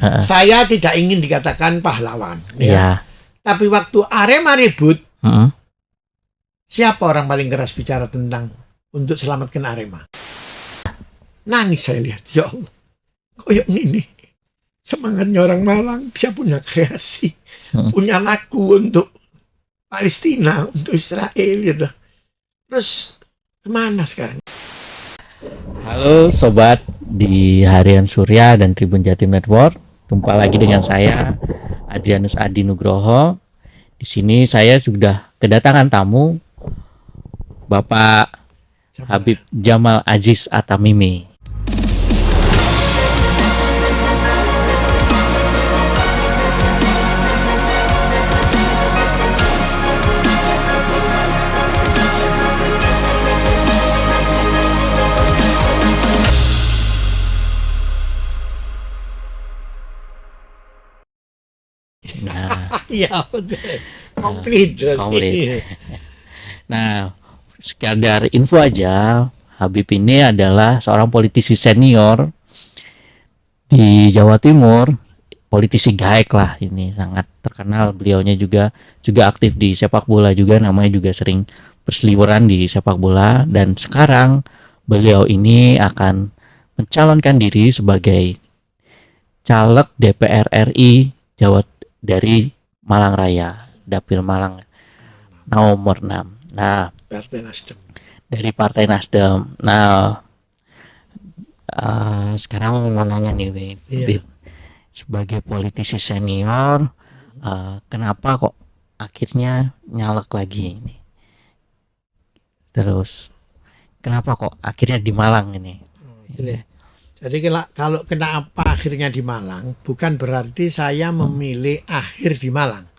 Saya tidak ingin dikatakan pahlawan. Iya. Tapi waktu Arema ribut, siapa orang paling keras bicara tentang untuk selamatkan Arema? Nangis saya lihat, ya Allah, koyok ini semangatnya orang Malang, dia punya kreasi, punya lagu untuk Palestina, untuk Israel gitu. Terus kemana sekarang? Halo sobat di Harian Surya dan Tribun Jatim Network. Jumpa lagi dengan saya Adrianus Adi Nugroho. Di sini saya sudah kedatangan tamu Bapak Habib Jamal Aziz At-Tamimi. Iya betul, komplit. Nah, sekedar info aja, Habib ini adalah seorang politisi senior di Jawa Timur, politisi gaek lah, ini sangat terkenal. Beliaunya juga aktif di sepak bola juga, namanya juga sering berseliweran di sepak bola, dan sekarang beliau ini akan mencalonkan diri sebagai caleg DPR RI Jawa dari Malang Raya, Dapil Malang nomor 6. Nah, Partai Nasdem. Dari Partai Nasdem. Nah, sekarang mau nanya nih, Bib. Sebagai politisi senior, kenapa kok akhirnya nyalek lagi ini? Terus, kenapa kok akhirnya di Malang ini? Jadi kalau kenapa akhirnya di Malang, bukan berarti saya memilih akhir di Malang.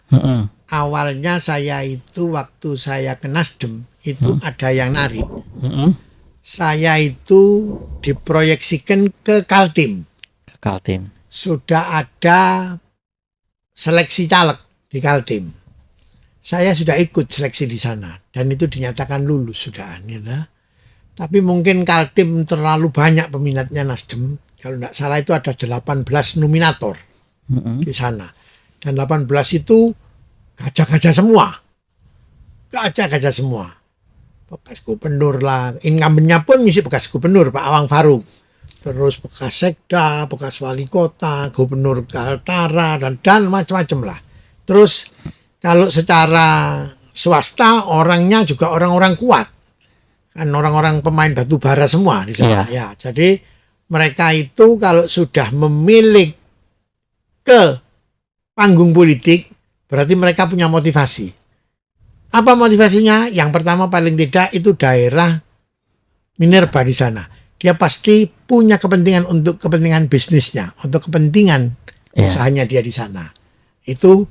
Awalnya saya itu waktu saya ke Nasdem itu ada yang narik. Saya itu diproyeksikan ke Kaltim. Sudah ada seleksi caleg di Kaltim. Saya sudah ikut seleksi di sana dan itu dinyatakan lulus sudah. Ya. Tapi mungkin Kaltim terlalu banyak peminatnya Nasdem. Kalau tidak salah itu ada 18 nominator di sana. Dan 18 itu gajah-gajah semua. Gajah-gajah semua. Bekas gubernur lah. Incumbent-nya pun misi bekas gubernur, Pak Awang Faruk. Terus bekas sekda, bekas wali kota, gubernur Kaltara, dan macam-macam lah. Terus kalau secara swasta orangnya juga orang-orang kuat. Kan orang-orang pemain batu bara semua di sana. Ya, jadi mereka itu kalau sudah memilih ke panggung politik, berarti mereka punya motivasi. Apa motivasinya? Yang pertama paling tidak itu daerah minerba di sana. Dia pasti punya kepentingan untuk kepentingan bisnisnya, untuk kepentingan usahanya dia di sana. Itu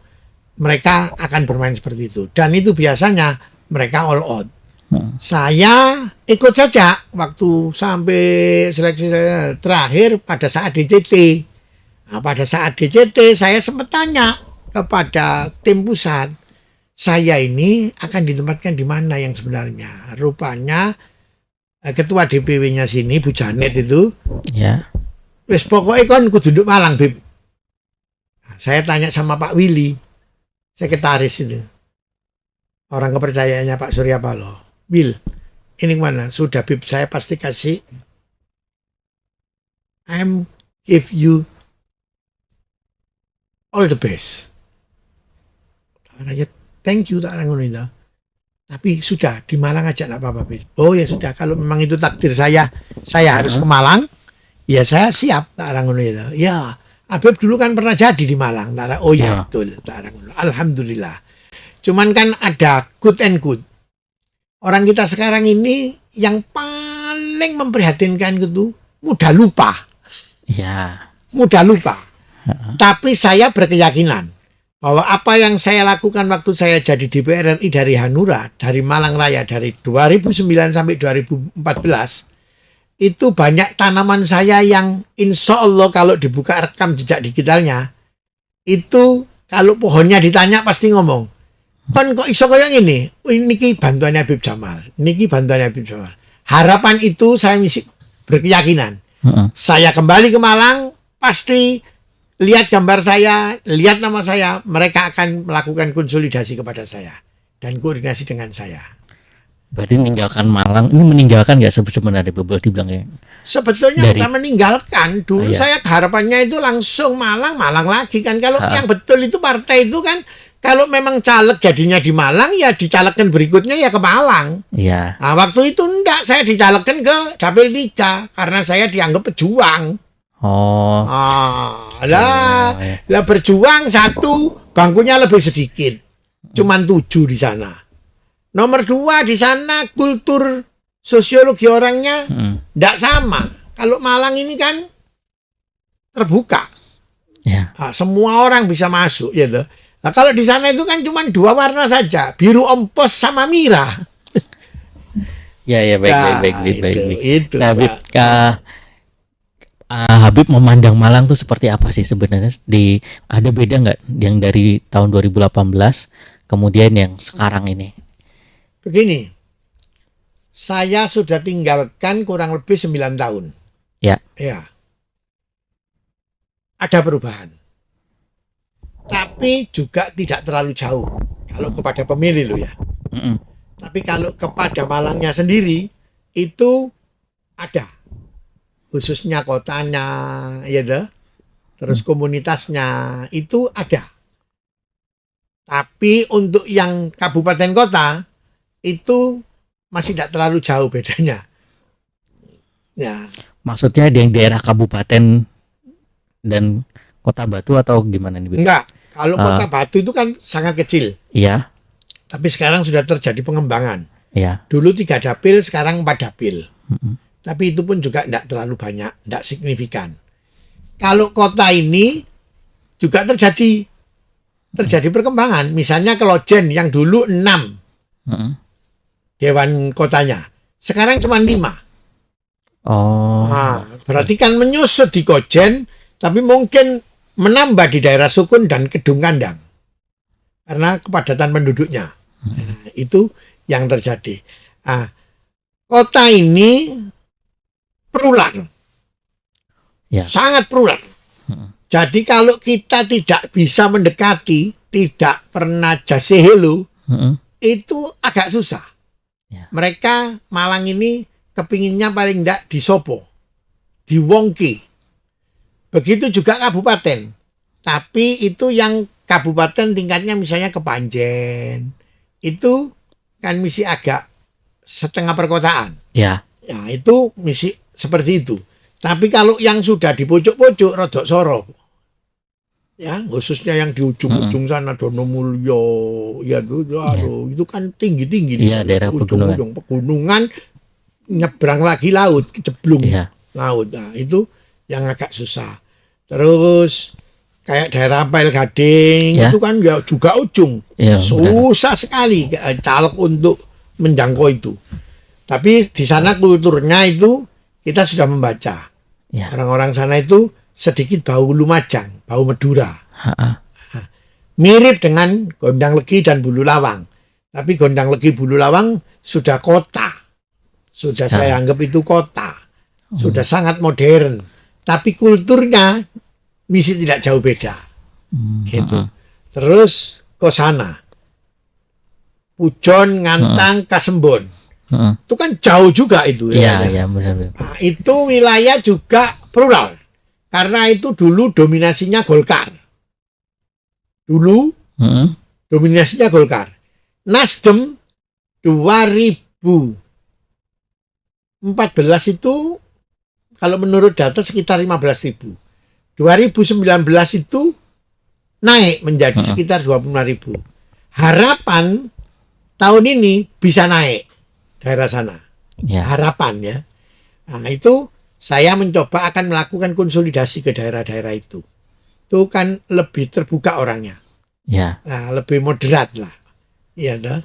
mereka akan bermain seperti itu. Dan itu biasanya mereka all out. Saya ikut saja waktu sampai seleksi terakhir pada saat DJT. Nah, pada saat DJT saya sempat tanya kepada tim pusat, saya ini akan ditempatkan di mana yang sebenarnya. Rupanya ketua DPW-nya sini, Bu Janet itu, wes pokoknya kan kudu duduk Malang, Bib. Nah, saya tanya sama Pak Willy, sekretaris itu, orang kepercayaannya Pak Surya Paloh. Bill, ini mana? Sudah Bib, saya pasti kasih. I'm give you all the best. Thank you, tak orang itu. Tapi sudah di Malang aja, nggak apa-apa Bib. Oh ya sudah, kalau memang itu takdir saya harus ke Malang. Ya saya siap, tak orang itu. Ya, Habib dulu kan pernah jadi di Malang. Oh ya betul, tak orang. Alhamdulillah. Cuman kan ada good and good. Orang kita sekarang ini yang paling memprihatinkan itu mudah lupa. Mudah lupa. Tapi saya berkeyakinan bahwa apa yang saya lakukan waktu saya jadi DPR RI dari Hanura, dari Malang Raya, dari 2009 sampai 2014, itu banyak tanaman saya yang insya Allah kalau dibuka rekam jejak digitalnya, itu kalau pohonnya ditanya pasti ngomong, kan kok iso koyo ngene? Niki bantuannya Habib Jamal. Niki bantuannya Habib Jamal. Harapan itu saya berkeyakinan. Saya kembali ke Malang pasti lihat gambar saya, lihat nama saya, mereka akan melakukan konsolidasi kepada saya dan koordinasi dengan saya. Berarti meninggalkan Malang, ini meninggalkan nggak sebenarnya boleh dibilang ya? Sebetulnya Dari- bukan meninggalkan. Dulu Iya. saya harapannya itu langsung Malang lagi kan. Kalau yang betul itu partai itu kan, kalau memang caleg jadinya di Malang, ya dicalegkan berikutnya ya ke Malang. Iya. Nah, waktu itu enggak, saya dicalegkan ke Dapil 3 karena saya dianggap pejuang. Oh, Lah iya. berjuang satu, bangkunya lebih sedikit. Cuman 7 di sana. Nomor 2 di sana kultur sosiologi orangnya enggak sama. Kalau Malang ini kan terbuka. Ya. Nah, semua orang bisa masuk ya loh. Nah, kalau di sana itu kan cuma 2 warna saja, biru ompos sama merah. Ya, baik, Nah, baik. itu, Nah, Habib, Pak. Habib memandang Malang tuh seperti apa sih sebenarnya? Ada beda nggak yang dari tahun 2018 kemudian yang sekarang ini? Begini, saya sudah tinggalkan kurang lebih 9 tahun. Ya. Ya. Ada perubahan. Tapi juga tidak terlalu jauh. Kalau kepada pemilih loh ya. Mm-mm. Tapi kalau kepada Malangnya sendiri, itu ada. Khususnya kotanya, ya dah. Terus komunitasnya, itu ada. Tapi untuk yang kabupaten kota, itu masih tidak terlalu jauh bedanya. Ya. Maksudnya yang daerah kabupaten dan Kota Batu atau gimana nih, Bib? Enggak, kalau Kota Batu itu kan sangat kecil. Iya, Tapi sekarang sudah terjadi pengembangan. iya. Dulu 3 dapil, sekarang 4 dapil. Mm-mm. Tapi itu pun juga tidak terlalu banyak, tidak signifikan. Kalau kota ini juga terjadi perkembangan. Misalnya Kelojen yang dulu 6 Mm-mm. dewan kotanya, sekarang cuma 5. Oh, Nah, berarti kan menyusut di Kojen, tapi mungkin menambah di daerah Sukun dan Kedung Kandang karena kepadatan penduduknya. Nah, itu yang terjadi. Nah, kota ini plural, Ya. sangat plural. Jadi kalau kita tidak bisa mendekati, tidak pernah jase hello, Mm-mm. itu agak susah. Ya. Mereka Malang ini kepinginnya paling enggak di Sopo, di Wongki. Begitu juga kabupaten. Tapi itu yang kabupaten tingkatnya misalnya ke Panjen. Itu kan misi agak setengah perkotaan. Ya. Ya, itu misi seperti itu. Tapi kalau yang sudah di pojok-pojok rodok soro. Ya, khususnya yang di ujung-ujung sana Donomulyo, ya itu kan tinggi-tinggi Iya, daerah pegunungan. ujung-ujung pegunungan, nyebrang lagi laut, keceblung Iya. laut. Nah, itu yang agak susah. Terus kayak daerah Apel Gading Ya. itu kan ya juga ujung. Iya, Susah sekali caleg untuk menjangkau itu. Tapi di sana kulturnya itu kita sudah membaca. Ya. Orang-orang sana itu sedikit bau Lumajang, bau Madura. Ha-ha. Mirip dengan Gondang Legi dan Bulu Lawang. Tapi Gondang Legi Bulu Lawang sudah kota. Sudah saya anggap itu kota. Sudah sangat modern. Tapi kulturnya misi tidak jauh beda. Itu. Terus ke sana. Pujon, Ngantang, Kasembon. Mm-mm. Itu kan jauh juga itu. Iya, ya. benar. Nah, itu wilayah juga plural. Karena itu dulu dominasinya Golkar. Dulu Mm-mm. dominasinya Golkar. Nasdem 2014 itu kalau menurut data sekitar 15.000. 2019 itu naik menjadi sekitar 25.000. Harapan tahun ini bisa naik daerah sana. Ya. Harapan ya. Nah, itu saya mencoba akan melakukan konsolidasi ke daerah-daerah itu. Itu kan lebih terbuka orangnya. Ya. Nah, lebih moderat lah. Iya dah.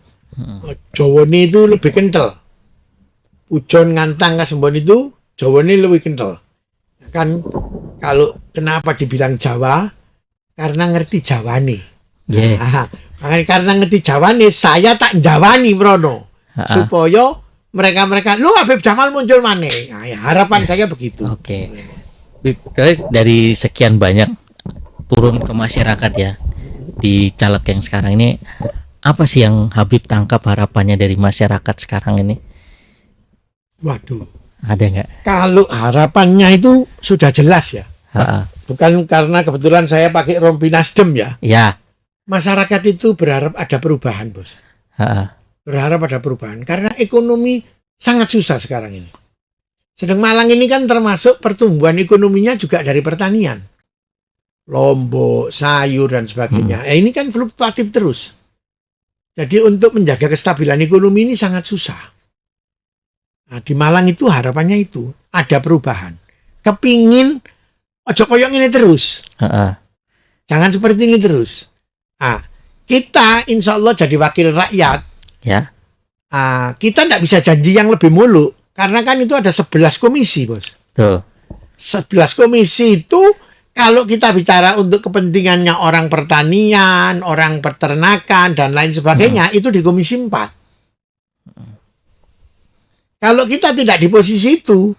Jawa ini itu lebih kental. Pujon, Ngantang, Kasembon itu Jawa ini lebih kental. Kan kalau kenapa dibilang Jawa? Karena ngerti Jawa nih. Yeah. Makanya karena ngerti Jawa nih, saya tak Jawani Prono. Supaya mereka-mereka, lu Habib Jamal muncul mana? Nah, ya, harapan saya begitu. Oke. Bib, dari sekian banyak turun ke masyarakat ya di caleg yang sekarang ini, apa sih yang Habib tangkap harapannya dari masyarakat sekarang ini? Waduh, Ada nggak? kalau harapannya itu sudah jelas ya. Ha-ha. Bukan karena kebetulan saya pakai rompi Nasdem ya. Ya. Masyarakat itu berharap ada perubahan, Bos. Ha-ha. Berharap ada perubahan karena ekonomi sangat susah sekarang ini. Sedang Malang ini kan termasuk pertumbuhan ekonominya juga dari pertanian. Lombok, sayur dan sebagainya. Ini kan fluktuatif terus. Jadi untuk menjaga kestabilan ekonomi ini sangat susah. Nah, di Malang itu harapannya itu ada perubahan. Kepingin ojo koyong ini terus. Ha-ha. Jangan seperti ini terus. Nah, kita insya Allah jadi wakil rakyat. Ya. Kita tidak bisa janji yang lebih muluk. Karena kan itu ada 11 komisi, Bos. Tuh. 11 komisi itu kalau kita bicara untuk kepentingannya orang pertanian, orang peternakan, dan lain sebagainya, itu di komisi 4. Kalau kita tidak di posisi itu,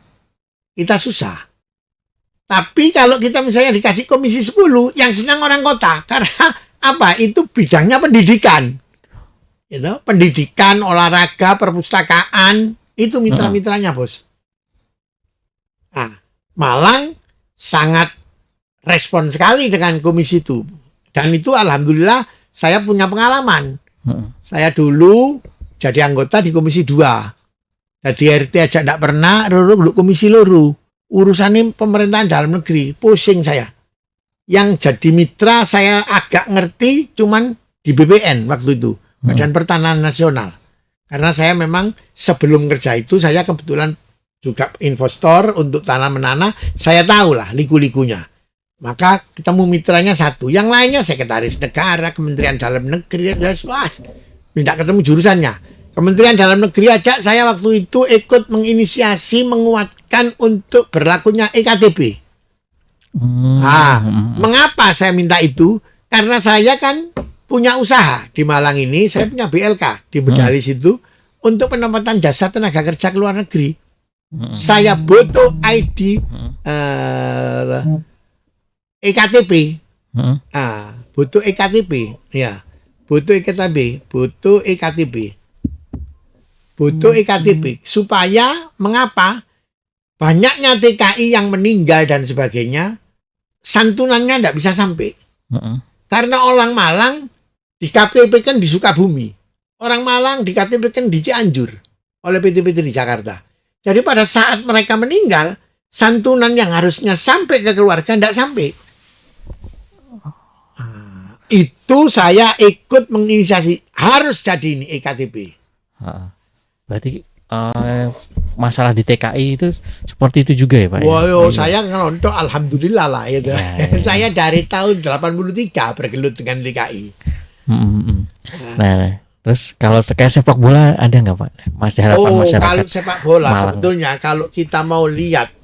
kita susah. Tapi kalau kita misalnya dikasih komisi 10, yang senang orang kota. Karena apa? Itu bidangnya pendidikan. Pendidikan, olahraga, perpustakaan, itu mitra-mitranya, Bos. Nah, Malang sangat respon sekali dengan komisi itu. Dan itu alhamdulillah saya punya pengalaman. Saya dulu jadi anggota di komisi 2. Jadi RT aja enggak pernah, dulu komisi loro. Urusannya pemerintahan dalam negeri, pusing saya. Yang jadi mitra saya agak ngerti cuman di BPN waktu itu, Badan Pertanahan Nasional. Karena saya memang sebelum kerja itu saya kebetulan juga investor untuk tanah menanah, saya tahu lah liku-likunya. Maka ketemu mitranya satu, yang lainnya sekretaris negara, Kementerian Dalam Negeri, minta ketemu jurusannya. Kementerian Dalam Negeri aja saya waktu itu ikut menginisiasi, menguatkan untuk berlakunya EKTP. Mengapa saya minta itu? Karena saya kan punya usaha di Malang ini, saya punya BLK di Medalis itu untuk penempatan jasa tenaga kerja ke luar negeri. Saya butuh ID EKTP. Butuh EKTP, ya. Butuh EKTP supaya mengapa? Banyaknya TKI yang meninggal dan sebagainya, santunannya tidak bisa sampai. Karena orang Malang di KTP kan di Sukabumi, orang Malang di KTP kan di Cianjur oleh PT-PT di Jakarta. Jadi pada saat mereka meninggal, santunan yang harusnya sampai ke keluarga tidak sampai. Itu saya ikut menginisiasi, harus jadi ini EKTP. Berarti masalah di TKI itu seperti itu juga ya Pak? Wow, saya ngelontok alhamdulillah lah ya. Saya dari tahun 83 bergelut dengan TKI. Nah, terus kalau kayak sepak bola ada nggak Pak? Masih harapan masyarakat? Kalau sepak bola Malang. sebetulnya kalau kita mau lihat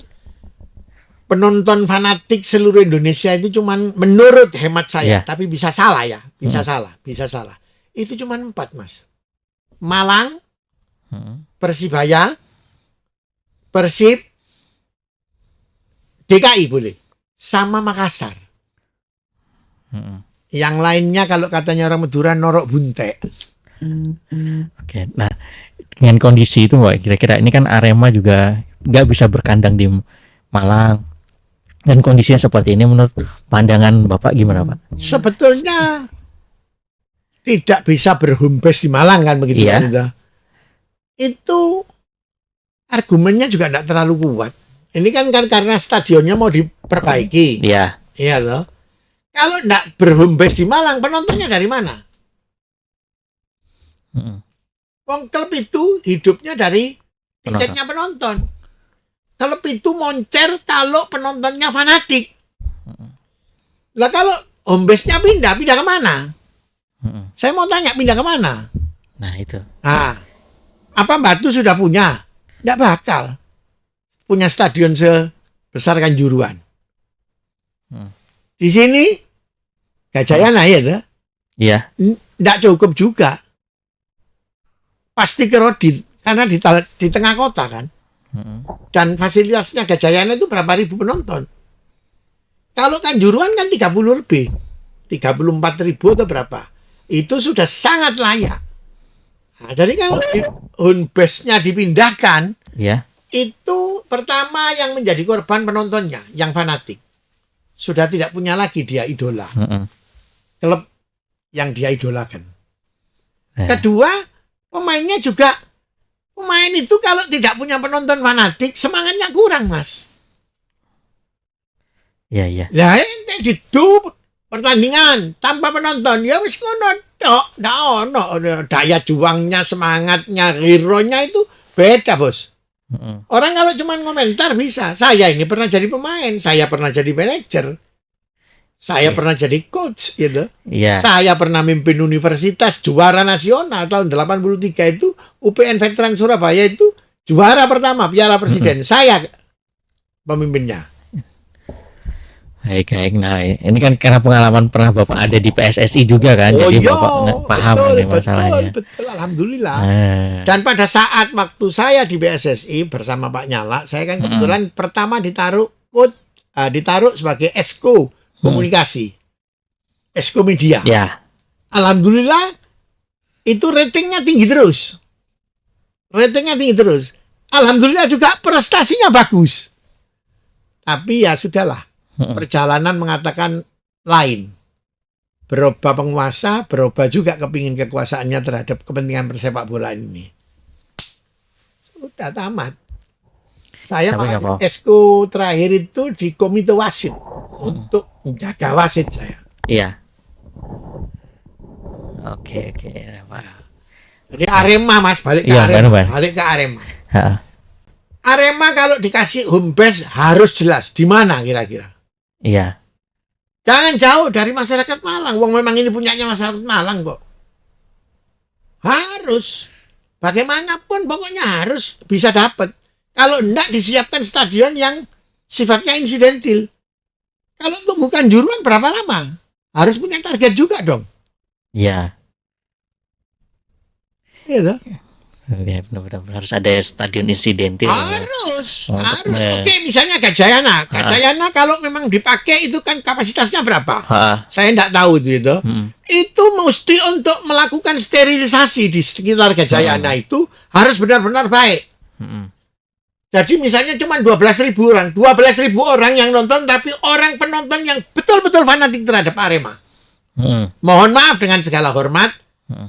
penonton fanatik seluruh Indonesia itu cuman menurut hemat saya, tapi bisa salah ya, bisa salah. Itu cuman 4 Mas. Malang, Persibaya, Persib, DKI boleh, sama Makassar. Yang lainnya kalau katanya orang Madura norok buntek. Oke, nah dengan kondisi itu Pak, kira-kira ini kan Arema juga nggak bisa berkandang di Malang. Dan kondisinya seperti ini menurut pandangan Bapak gimana Pak? Sebetulnya tidak bisa berhome base di Malang kan begitu kan? Itu argumennya juga tidak terlalu kuat. Ini kan karena stadionnya mau diperbaiki. Iya. Iya loh. Kalau tidak berhome base di Malang, penontonnya dari mana? Wong klub itu hidupnya dari tiketnya penonton. Klub itu moncer kalau penontonnya fanatik. Lah kalau home base-nya pindah kemana? Saya mau tanya pindah kemana? Nah itu. Apa Batu sudah punya? Tidak bakal punya stadion sebesar Kanjuruhan. Di sini Gajayana ya, iya. Tidak cukup juga. Pasti kerodit karena di tengah kota kan. Dan fasilitasnya Gajayana itu berapa ribu penonton. Kalau Kanjuruhan kan 30 lebih. 34.000 atau berapa. Itu sudah sangat layak. Nah, jadi kalau home base-nya dipindahkan, Ya. itu pertama yang menjadi korban penontonnya, yang fanatik. Sudah tidak punya lagi dia idola. Klub yang dia idolakan. Kedua, pemainnya juga, pemain itu kalau tidak punya penonton fanatik, semangatnya kurang, Mas. Ya, ya. Lah ente didu pertandingan tanpa penonton, ya wis ngono tok, ndak ono daya juangnya, semangatnya, hero-nya itu beda, Bos. Orang kalau cuma komentar bisa. Saya ini pernah jadi pemain, saya pernah jadi manajer, saya pernah jadi coach, gitu. Saya pernah mimpin universitas juara nasional tahun 83 itu UPN Veteran Surabaya itu juara pertama Piala Presiden. Saya pemimpinnya. Baik. Nah, ini kan karena pengalaman pernah Bapak ada di PSSI juga kan, jadi Bapak paham ini masalahnya. Betul, alhamdulillah. Dan pada saat waktu saya di PSSI bersama Pak Nyala, saya kan kebetulan pertama ditaruh sebagai Esko komunikasi, Esko media. Ya. Alhamdulillah itu ratingnya tinggi terus. Alhamdulillah juga prestasinya bagus. Tapi ya sudahlah. Perjalanan mengatakan lain. Berubah penguasa, berubah juga kepingin kekuasaannya terhadap kepentingan persepak bola ini. Sudah tamat. Saya Esko terakhir itu di komite wasit untuk menjaga wasit saya. Iya. Oke. Jadi Arema, Mas, balik ke Arema. Arema kalau dikasih home base harus jelas di mana kira-kira. Iya. Jangan jauh dari masyarakat Malang. Wong memang ini punyanya masyarakat Malang kok. Harus. Bagaimanapun pokoknya harus bisa dapat. Kalau enggak disiapkan stadion yang sifatnya insidentil. Kalau tunggu Kanjuruhan berapa lama? Harus punya target juga dong. Iya. Iya. Ya, benar-benar harus ada stadion insidentil. Harus. Oke, misalnya Gajayana. Gajayana kalau memang dipakai itu kan kapasitasnya berapa? Saya enggak tahu itu. Itu mesti untuk melakukan sterilisasi di sekitar Gajayana itu harus benar-benar baik. Jadi misalnya cuma 12.000 orang. 12.000 orang yang nonton, tapi orang penonton yang betul-betul fanatik terhadap Arema. Mohon maaf dengan segala hormat.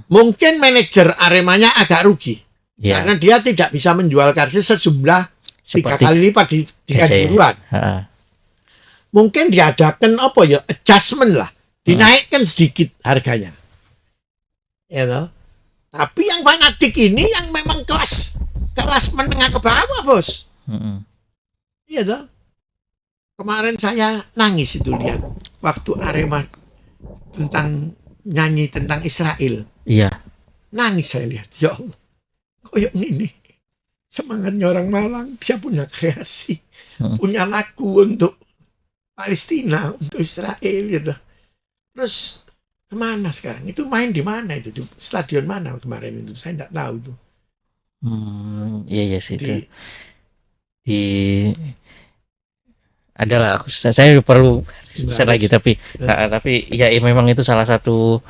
Mungkin manajer Aremanya agak rugi. Karena dia tidak bisa menjual karcis sejumlah 3 kali lipat di Kanjuruhan. Mungkin diadakan adjustment lah. Dinaikkan sedikit harganya. Tapi yang fanatik ini yang memang kelas menengah ke bawah, Bos. Iya toh. Kemarin saya nangis itu lihat waktu Arema nyanyi tentang Israel. Iya. Nangis saya lihat. Ya Allah. Koyok ini semangatnya orang Malang. Dia punya kreasi. Punya lagu untuk Palestina, untuk Israel gitu. Terus kemana sekarang? Itu main di mana itu? Di stadion mana kemarin itu? Saya tidak tahu itu. Iya sih itu. Adalah saya perlu lagi tapi ya memang itu salah satu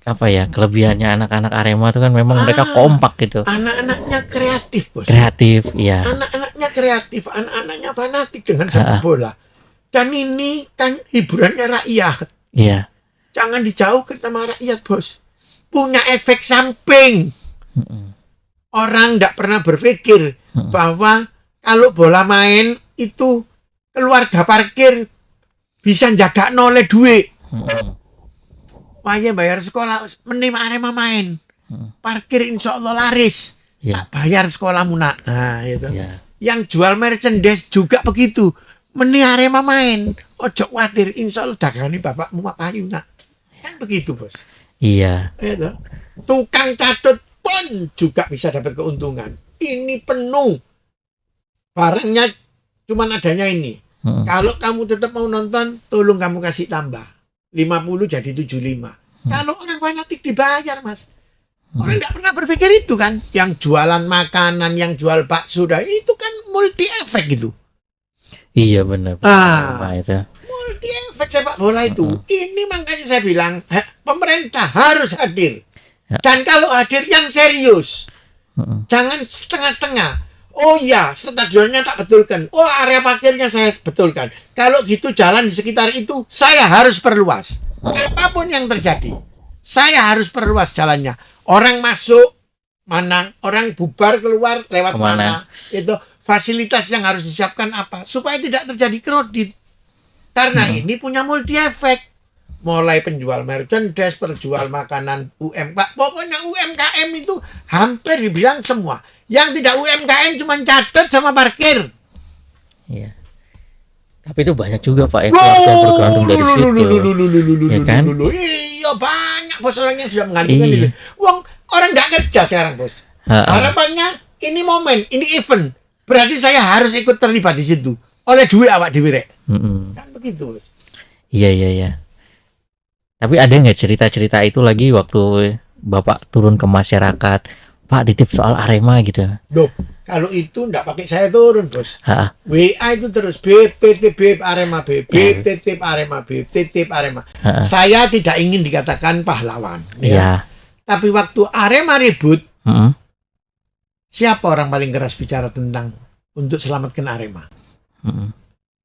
kelebihannya anak-anak Arema itu kan memang mereka kompak gitu. Anak-anaknya kreatif, Bos. Kreatif, iya. Anak-anaknya kreatif, anak-anaknya fanatik dengan sepak bola. Dan ini kan hiburannya rakyat. Iya. Jangan dijauhkan sama rakyat, Bos. Punya efek samping. Orang tidak pernah berpikir bahwa kalau bola main itu keluarga parkir bisa jaga oleh duit. Makanya bayar sekolah, mending Arema main. Parkir insya Allah laris. Tak bayar sekolahmu nak. Nah, itu. Yang jual merchandise juga begitu. Mending Arema main. Ojo khawatir, insya Allah dagangnya bapakmu payu nak. Kan begitu, Bos. Iya. Tukang catut pun juga bisa dapat keuntungan. Ini penuh. Barangnya cuma adanya ini. Kalau kamu tetap mau nonton, tolong kamu kasih tambah. 50 jadi 75. Kalau orang fanatik dibayar, Mas. Orang tidak pernah berpikir itu kan. Yang jualan makanan, yang jual bakso, itu kan multi efek gitu. Iya benar. multi efek sepak bola itu. Ini makanya saya bilang pemerintah harus hadir. Ya. Dan kalau hadir yang serius. Jangan setengah-setengah. Oh iya, stadionnya tak betulkan. Oh, area parkirnya saya betulkan. Kalau gitu jalan di sekitar itu saya harus perluas. Apapun yang terjadi, saya harus perluas jalannya. Orang masuk mana, orang bubar keluar lewat mana. Itu fasilitas yang harus disiapkan apa supaya tidak terjadi kredit. Karena ini punya multi efek. Mulai penjual merchandise, penjual makanan UMKM, pokoknya UMKM itu hampir dibilang semua. Yang tidak UMKM cuma catat sama parkir. Iya. Tapi itu banyak juga Pak yang bergantung dari situ. Ya kan? Iya banyak bos orang yang sudah menggantungkan itu. Wong orang nggak kerja sekarang bos. Harapannya ini momen, ini event. Berarti saya harus ikut terlibat di situ. Oleh duit awak dhewe rek. Kan begitu bos. Iya. Tapi ada nggak cerita-cerita itu lagi waktu Bapak turun ke masyarakat, Pak titip soal Arema gitu? Loh, kalau itu enggak pakai saya turun bos. WA itu terus titip Arema titip Arema titip Arema. Saya tidak ingin dikatakan pahlawan. Ya. Tapi waktu Arema ribut, siapa orang paling keras bicara tentang untuk selamatkan Arema?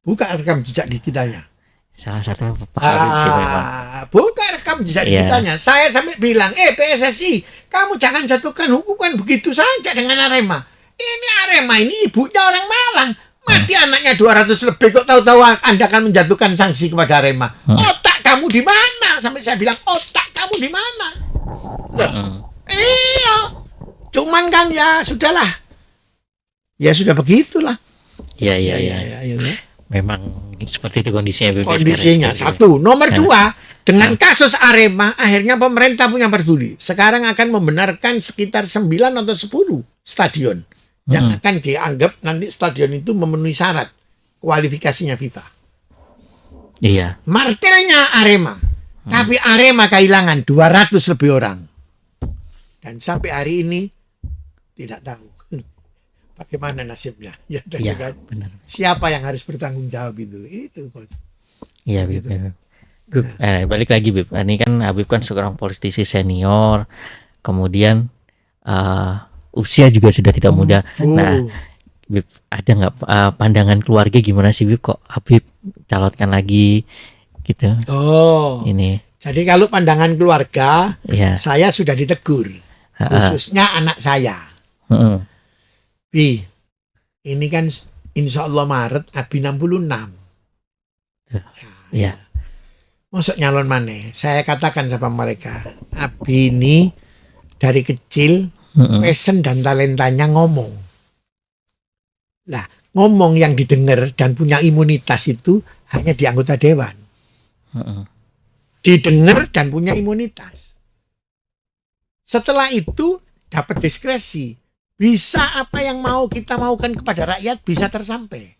Buka rekam jejak digitalnya. Salah satu Pak Habib sih memang. Bukan rekam jejak digitalnya. Saya sampai bilang, PSSI, kamu jangan jatuhkan hukuman begitu saja dengan Arema. Ini Arema ini ibunya orang Malang. Mati anaknya 200 lebih, kok tahu-tahu Anda akan menjatuhkan sanksi kepada Arema. Otak kamu di mana? Sampai saya bilang, otak kamu di mana? Iya. Cuman kan ya sudahlah. Ya sudah begitulah. Iya. Memang seperti itu kondisinya. Kondisinya satu. Nomor dua, dengan kasus Arema akhirnya pemerintah punya peduli. Sekarang akan membenarkan sekitar 9 atau 10 stadion yang akan dianggap nanti stadion itu memenuhi syarat kualifikasinya FIFA. Iya. Martelnya Arema. Tapi Arema kehilangan 200 lebih orang. Dan sampai hari ini tidak tahu bagaimana nasibnya. Ya, kan? Benar. Siapa yang harus bertanggung jawab itu? Itu, bos. Iya, Bib. Balik lagi, Bib. Ini kan Habib kan seorang politisi senior. Kemudian usia juga sudah tidak muda. Nah, Bib, ada nggak pandangan keluarga gimana sih, Bib? Kok Habib calonkan lagi gitu? Oh. Ini. Jadi kalau pandangan keluarga, saya sudah ditegur. Khususnya anak saya. Bi, ini kan insya Allah Maret Abi 66. Ya. Masuk nyalon mana? Saya katakan sama mereka, Abi ini dari kecil passion dan talentanya ngomong. Nah, ngomong yang didengar dan punya imunitas itu hanya di anggota dewan. Didengar dan punya imunitas. Setelah itu dapat diskresi. Bisa apa yang mau kita maukan kepada rakyat bisa tersampai.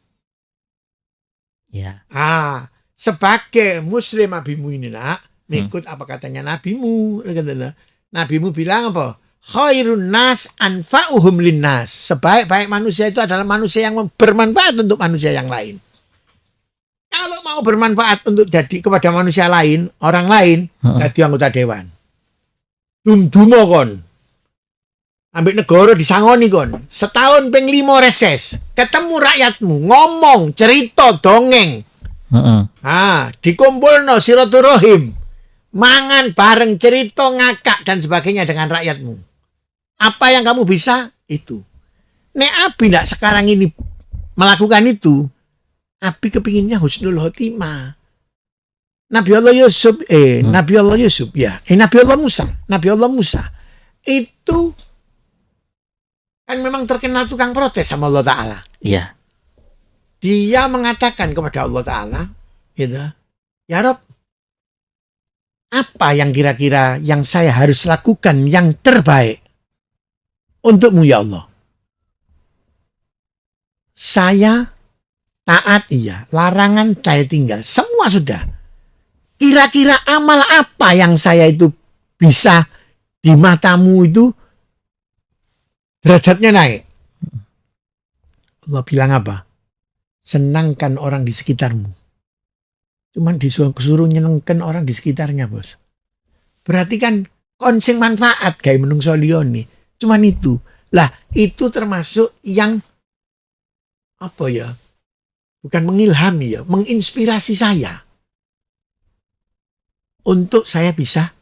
Ya. Sebagai muslim nabimu ini nak, mengikut apa katanya nabimu. Nabimu bilang apa? Khairun nas anfa'uhum linnas. Sebaik-baik manusia itu adalah manusia yang bermanfaat untuk manusia yang lain. Kalau mau bermanfaat untuk jadi kepada manusia lain, orang lain, jadi anggota dewan. Dumdumo kon. Ambil negara disangoni kon. Setahun ping 5 reses. Ketemu rakyatmu, ngomong, cerita, dongeng. Dikumpulno silaturahim. Mangan bareng, cerita, ngakak dan sebagainya dengan rakyatmu. Apa yang kamu bisa itu. Nek Abi ndak sekarang ini melakukan itu, Abi kepinginnya husnul khotimah. Nabi Allah Yusuf Nabi Allah Musa itu kan memang terkenal tukang protes sama Allah Ta'ala. Iya. Dia mengatakan kepada Allah Ta'ala, gitu, ya Rob, apa yang kira-kira yang saya harus lakukan yang terbaik untukmu ya Allah? Saya taat iya, larangan saya tinggal, semua sudah. Kira-kira amal apa yang saya itu bisa di matamu itu derajatnya naik? Allah bilang apa? Senangkan orang di sekitarmu. cuman disuruh nyenengken orang di sekitarnya, Bos. Berarti kan konsing manfaat kayak menungso liyane. Cuman itu. Lah, itu termasuk yang apa ya? Bukan mengilhami ya, menginspirasi saya. Untuk saya bisa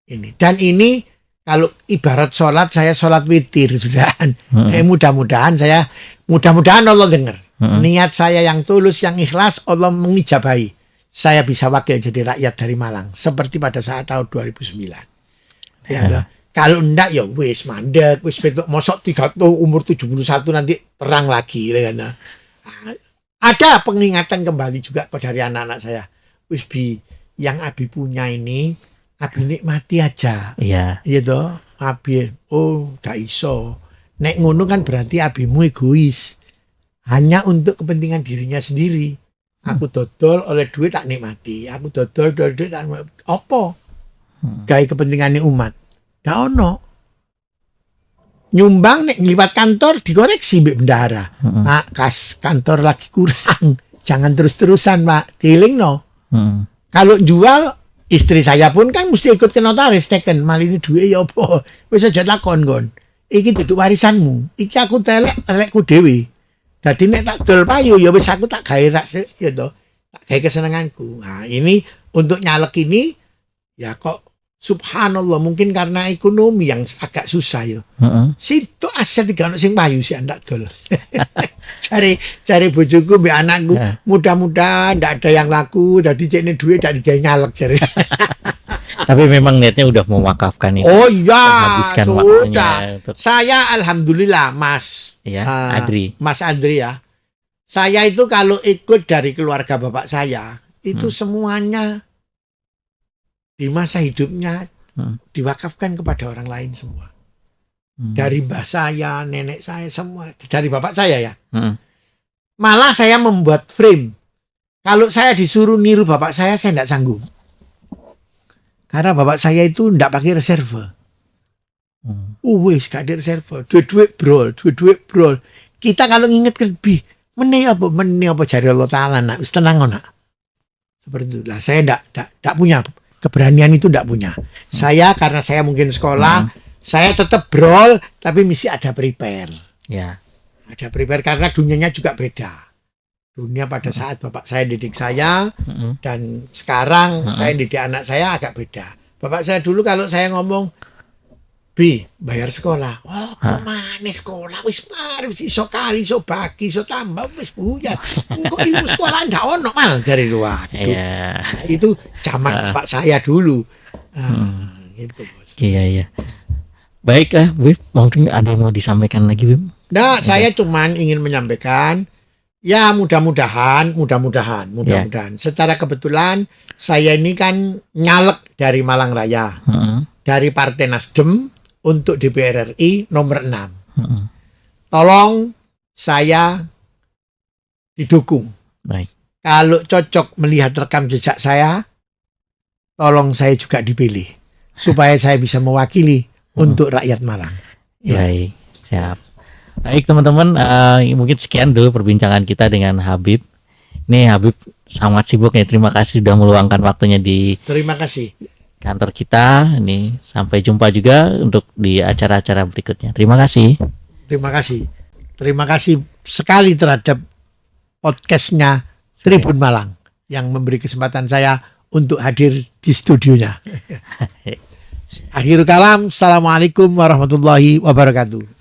ini. Dan ini kalau ibarat sholat, saya sholat witir sudah. Mudah-mudahan Allah dengar. Niat saya yang tulus, yang ikhlas, Allah mengijabahi. Saya bisa wakil jadi rakyat dari Malang. Seperti pada saat tahun 2009. Ya, kalau enggak ya wis mandek, wis betul. Mosok 3 tahun umur 71 nanti perang lagi. Ya, ada pengingatan kembali juga dari anak-anak saya. Wis bi, yang Abi punya ini, Abi nikmati aja. Iya. Iya toh, Abi, gak iso. Nek ngono kan berarti abimu egois. Hanya untuk kepentingan dirinya sendiri. Aku dodol oleh duit tak nikmati. Aku dodol duit tak nikmati. Apa? Gaya kepentingannya umat. Gak ono. Nyumbang nek ngliwat kantor dikoreksi mbek bendahara. Pak, kas kantor lagi kurang. Jangan terus-terusan, Pak. Tiling no. Kalau jual, istri saya pun kan mesti ikut ke notaris teken. Mal ini duit ya apa? Wis aja takon kon. Iki duduk warisanmu. Iki aku telekku dhewe. Dadi nek tak dol payu ya wis aku tak gawe ya to. Tak gawe kesenenganku. Nah, ini untuk nyalek ini ya kok subhanallah mungkin karena ekonomi yang agak susah ya. Situ aset tiga ono sing payu sih ndak dol. cari bojoku mbek anakku mudah-mudahan ndak ada yang laku dadi cekne duit ndak digawe nyalek jare. Tapi memang niatnya udah mewakafkan itu. Oh iya, sudah. Saya alhamdulillah Mas Adri. Mas Adri ya. Saya itu kalau ikut dari keluarga bapak saya, itu semuanya di masa hidupnya diwakafkan kepada orang lain semua. Dari mbah saya, nenek saya semua, dari bapak saya ya. Malah saya membuat frame. Kalau saya disuruh niru bapak saya tidak sanggup. Karena bapak saya itu tidak pakai reserve. Wis gak ada reserve. Duit brol. Kita kalau nginget lebih, meni apa jari Allah Ta'ala nak, wis tenang nak. Seperti itu lah. Saya tidak punya keberanian itu, tidak punya. Saya karena saya mungkin sekolah, saya tetap brol, tapi mesti ada prepare. Ya. Ada prepare karena dunianya juga beda. Dunia pada saat bapak saya didik saya dan sekarang saya didik anak saya agak beda. Bapak saya dulu kalau saya ngomong, Bi, bayar sekolah. Wah, kemana sekolah? Wis mari, iso kali, iso bagi, iso tambah, wis buyar. Kok ilmu sekolah ndak ono mal dari luar. Nah, itu zaman bapak saya dulu. Gitu, Bos. Iya. Baiklah, Bim. Mungkin ada yang mau disampaikan lagi, Bim? Nah, saya cuman ingin menyampaikan. Ya mudah-mudahan. Secara kebetulan saya ini kan nyalek dari Malang Raya, dari Partai Nasdem untuk DPR RI nomor 6. Tolong saya didukung. Baik. Kalau cocok melihat rekam jejak saya, tolong saya juga dipilih supaya saya bisa mewakili untuk rakyat Malang. Ya. Baik, siap. Baik teman-teman, mungkin sekian dulu perbincangan kita dengan Habib. Ini Habib sangat sibuk ya. Terima kasih sudah meluangkan waktunya di kantor kita. Ini sampai jumpa juga untuk di acara-acara berikutnya. Terima kasih. Terima kasih sekali terhadap podcastnya Tribun Malang yang memberi kesempatan saya untuk hadir di studionya. Akhirul kalam, assalamualaikum warahmatullahi wabarakatuh.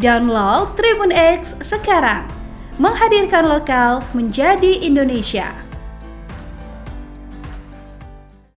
Download Tribun X sekarang, menghadirkan lokal menjadi Indonesia.